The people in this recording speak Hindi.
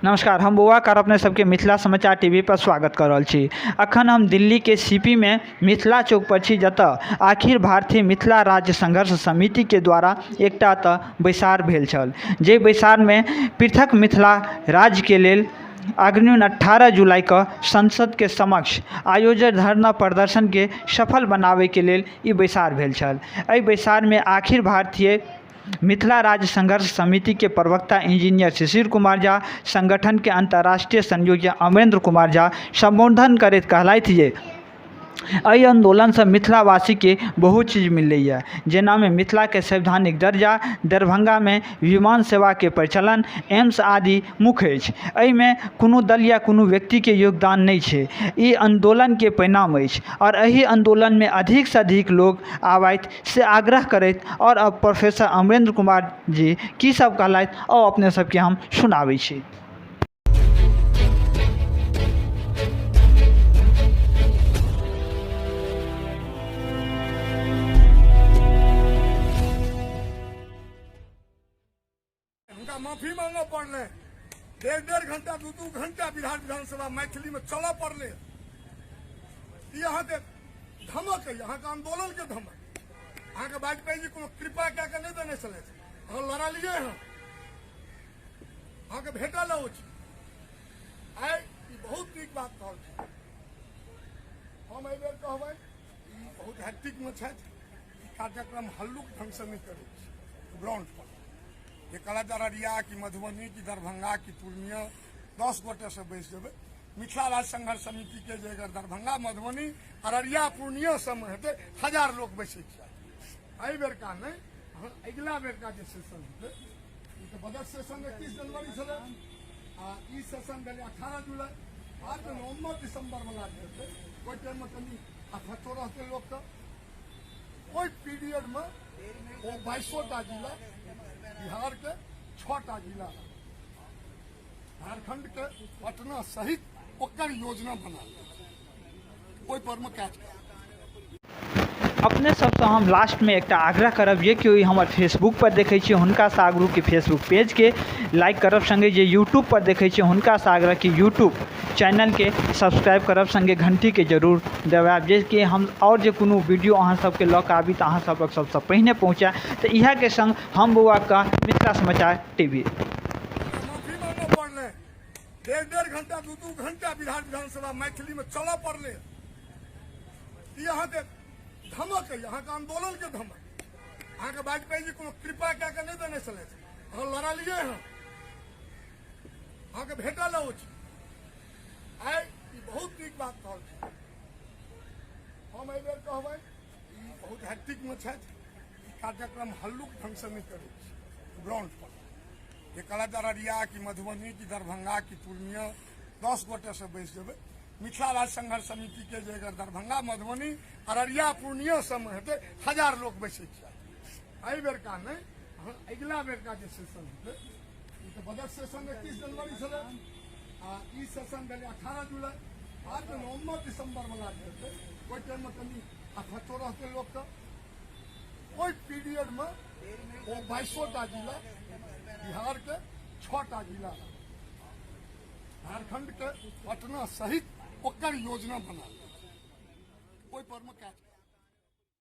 नमस्कार, हम बौआ कर अपने सबके मिथिला समाचार टीवी पर स्वागत कर रहल छी। अखन हम दिल्ली के सीपी में मिथिला चौक पर छी, जतऽ अखिल भारतीय मिथिला राज्य संघर्ष समिति के द्वारा एकटा बैसार भेल छल। जे बैसार में पृथक मिथिला राज्य के लेल आगामी 18 जुलाई को संसद के समक्ष आयोजित धरना प्रदर्शन के सफल बनावे के लेल ई बैसार भेल छल। एहि बैसार में अखिल भारतीय मिथिला राज्य संघर्ष समिति के प्रवक्ता इंजीनियर शिशिर कुमार झा, संगठन के अंतर्राष्ट्रीय संयोजक अमरेंद्र कुमार झा संबोधन करैत कहलथि जे एहि आंदोलन से मिथिलावासी के बहुत चीज मिलैए, जेना में मिथिला के संवैधानिक दर्जा, दरभंगा में विमान सेवा के प्रचलन, एम्स आदि मुख्य अछि। एहि में कोनो दल या कोनो व्यक्ति के योगदान नहीं छै। ई आंदोलन के परिणाम अछि और एहि आंदोलन में अधिक से अधिक लोग आबैत से आग्रह करैत। और अब प्रोफेसर अमरेंद्र कुमार जी की सब कहलथि और अपने सबके हम सुनाबै छी। माफी मांगो पड़ले, 1.5 घंटा 2 घंटा विधानसभा मैथिली में चल पड़ले। यहाँ के धमक है, यहाँ के आंदोलन के धमक। यहाँ के वाजपेयी जी को कृपा क्या नहीं देने चले, लड़ा लिए हैं, यहाँ के भेटा लो आए। बहुत नीक बात कहल। हम एहि बेर कहबै बहुत हैक्टिक में कार्यक्रम हल्लुक ढंग से नहीं करे ग्राउंड पर। ये कला अररिया कि मधुबनी कि दरभंगा कि पूर्णिया 10 गोटे से बैस देवे। मिथिला राज्य संघर्ष समिति के जे अगर दरभंगा मधुबनी अररिया पूर्णिया सब में हेतु 1000 लोग बैसे। एहि बेर का नहीं, अगला बेर का जो सेशन हेतु तो बजट सेशन 21 जनवरी से ई सेशन गए 18 जुलाई। आज नवंबर दिसंबर वाला हेतु कोई टाइम में कमी अठहत्तर रहते लोग का कोई पीरियड में वो 22टा जिला, बिहार के 6टा जिला, झारखंड के पटना सहित ओकर योजना बना ओहि पर में काज कर। अपने सबसे हम लास्ट में एक आग्रह करब जे कि हमार फेसबुक पर देखे छी हुनका से आग्रह कि फेसबुक पेज के लाइक करब, संगे जे यूट्यूब पर देखे छी हुनका से आग्रह कि यूट्यूब चैनल के सब्सक्राइब करब, संगे घंटी के जरूर दबाएब, जे कि हम और जे कोनो वीडियो अहाँ सबके लऽ कऽ आबी तऽ अहाँ सबक सबसे पहिने पहुँचा। तो इएह के संग हम बौआ का मिथिला समाचार टीवी। माफी मांगो पड़ले, 1.5 घंटा 2 घंटा विधानसभा मैथिली में चल पड़ले। यहाँ के धमक है, यहाँ के आंदोलन के धमक। यहाँ के वाजपेयी जी को कृपा क्या नहीं देने चले, लड़ा लिए हैं, यहाँ के भेटा लो आए। बहुत नीक बात कहल। हम एहि बेर कहबै बहुत हैक्टिक में कार्यक्रम हल्लुक ढंग से नहीं करे ग्राउंड पर। ये कला अररिया कि मधुबनी कि दरभंगा कि पूर्णिया 10 गोटे से बैस देवे। मिथिला राज्य संघर्ष समिति के जे अगर दरभंगा मधुबनी अररिया पूर्णिया सब में हेतु 1000 लोग बैसे। एहि बेर का नहीं, अगला बेर का जो सेशन हेतु तो बजट सेशन 21 जनवरी से ई सेशन गए 18 जुलाई। आज नवंबर दिसंबर वाला हेतु कोई टाइम में कमी 78 रहते लोग का कोई पीरियड में वो 22टा जिला, बिहार के 6टा जिला, झारखंड के पटना सहित ओकर योजना बना ओहि पर में काज।